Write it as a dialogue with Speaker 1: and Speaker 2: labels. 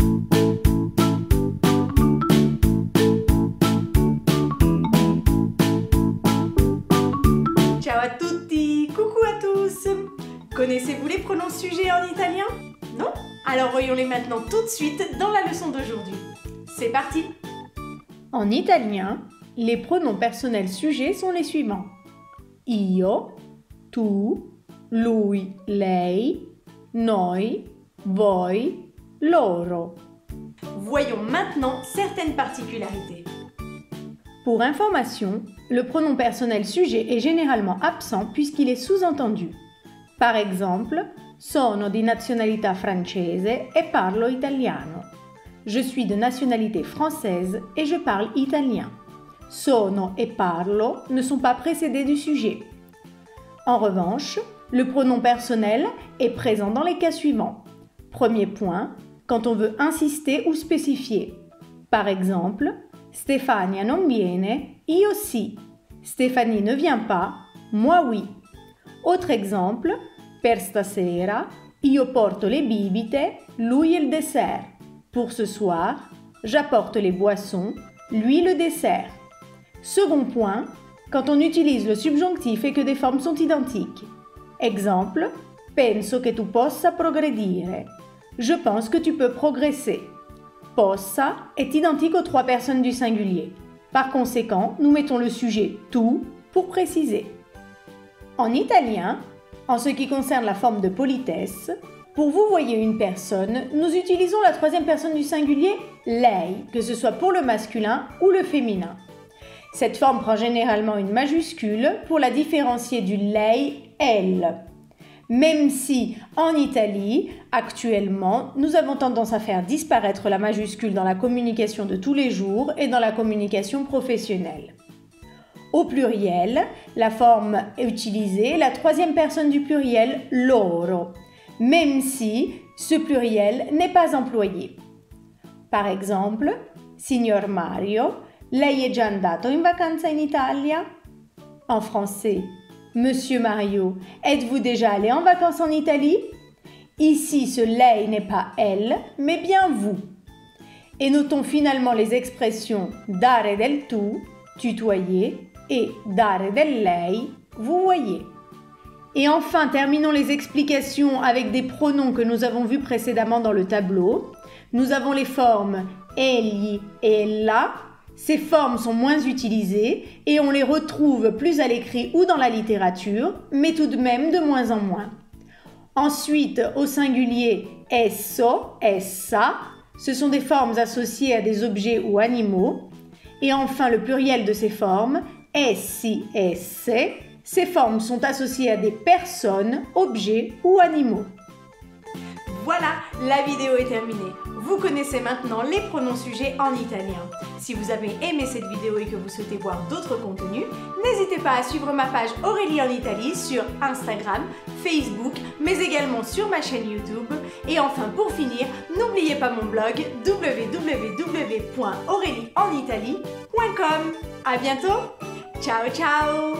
Speaker 1: Ciao à tutti! Coucou à tous! Connaissez-vous les pronoms sujets en italien? Non? Alors voyons-les maintenant tout de suite dans la leçon d'aujourd'hui. C'est parti!
Speaker 2: En italien, les pronoms personnels sujets sont les suivants. Io, tu, lui, lei, noi, voi, loro.
Speaker 1: Voyons maintenant certaines particularités.
Speaker 2: Pour information, le pronom personnel sujet est généralement absent puisqu'il est sous-entendu. Par exemple, sono di nazionalità francese e parlo italiano. Je suis de nationalité française et je parle italien. Sono et parlo ne sont pas précédés du sujet. En revanche, le pronom personnel est présent dans les cas suivants. Premier point, quand on veut insister ou spécifier. Par exemple, Stefania non viene, io sì. Stéphanie ne vient pas, moi oui. Autre exemple, per stasera, io porto le bibite, lui il dessert. Pour ce soir, j'apporte les boissons, lui le dessert. Second point, quand on utilise le subjonctif et que des formes sont identiques. Exemple, penso che tu possa progredire. Je pense que tu peux progresser. Possa est identique aux trois personnes du singulier. Par conséquent, nous mettons le sujet tu pour préciser. En italien, en ce qui concerne la forme de politesse, pour vous voyez une personne, nous utilisons la troisième personne du singulier lei, que ce soit pour le masculin ou le féminin. Cette forme prend généralement une majuscule pour la différencier du lei, elle. Même si, en Italie, actuellement, nous avons tendance à faire disparaître la majuscule dans la communication de tous les jours et dans la communication professionnelle. Au pluriel, la forme utilisée est la troisième personne du pluriel loro, même si ce pluriel n'est pas employé. Par exemple, Signor Mario, lei è già andato in vacanza in Italia? En français, Monsieur Mario, êtes-vous déjà allé en vacances en Italie? Ici, ce lei n'est pas elle, mais bien vous. Et notons finalement les expressions dare del tu, tutoyer, et dare del lei, vous voyez. Et enfin, terminons les explications avec des pronoms que nous avons vus précédemment dans le tableau. Nous avons les formes egli et ella. Ces formes sont moins utilisées et on les retrouve plus à l'écrit ou dans la littérature, mais tout de même de moins en moins. Ensuite, au singulier esso, essa, ce sont des formes associées à des objets ou animaux. Et enfin, le pluriel de ces formes, essi, esse, ces formes sont associées à des personnes, objets ou animaux.
Speaker 1: Voilà, la vidéo est terminée. Vous connaissez maintenant les pronoms sujets en italien. Si vous avez aimé cette vidéo et que vous souhaitez voir d'autres contenus, n'hésitez pas à suivre ma page Aurélie en Italie sur Instagram, Facebook, mais également sur ma chaîne YouTube. Et enfin, pour finir, n'oubliez pas mon blog www.aurelieenitalie.com. À bientôt. Ciao ciao.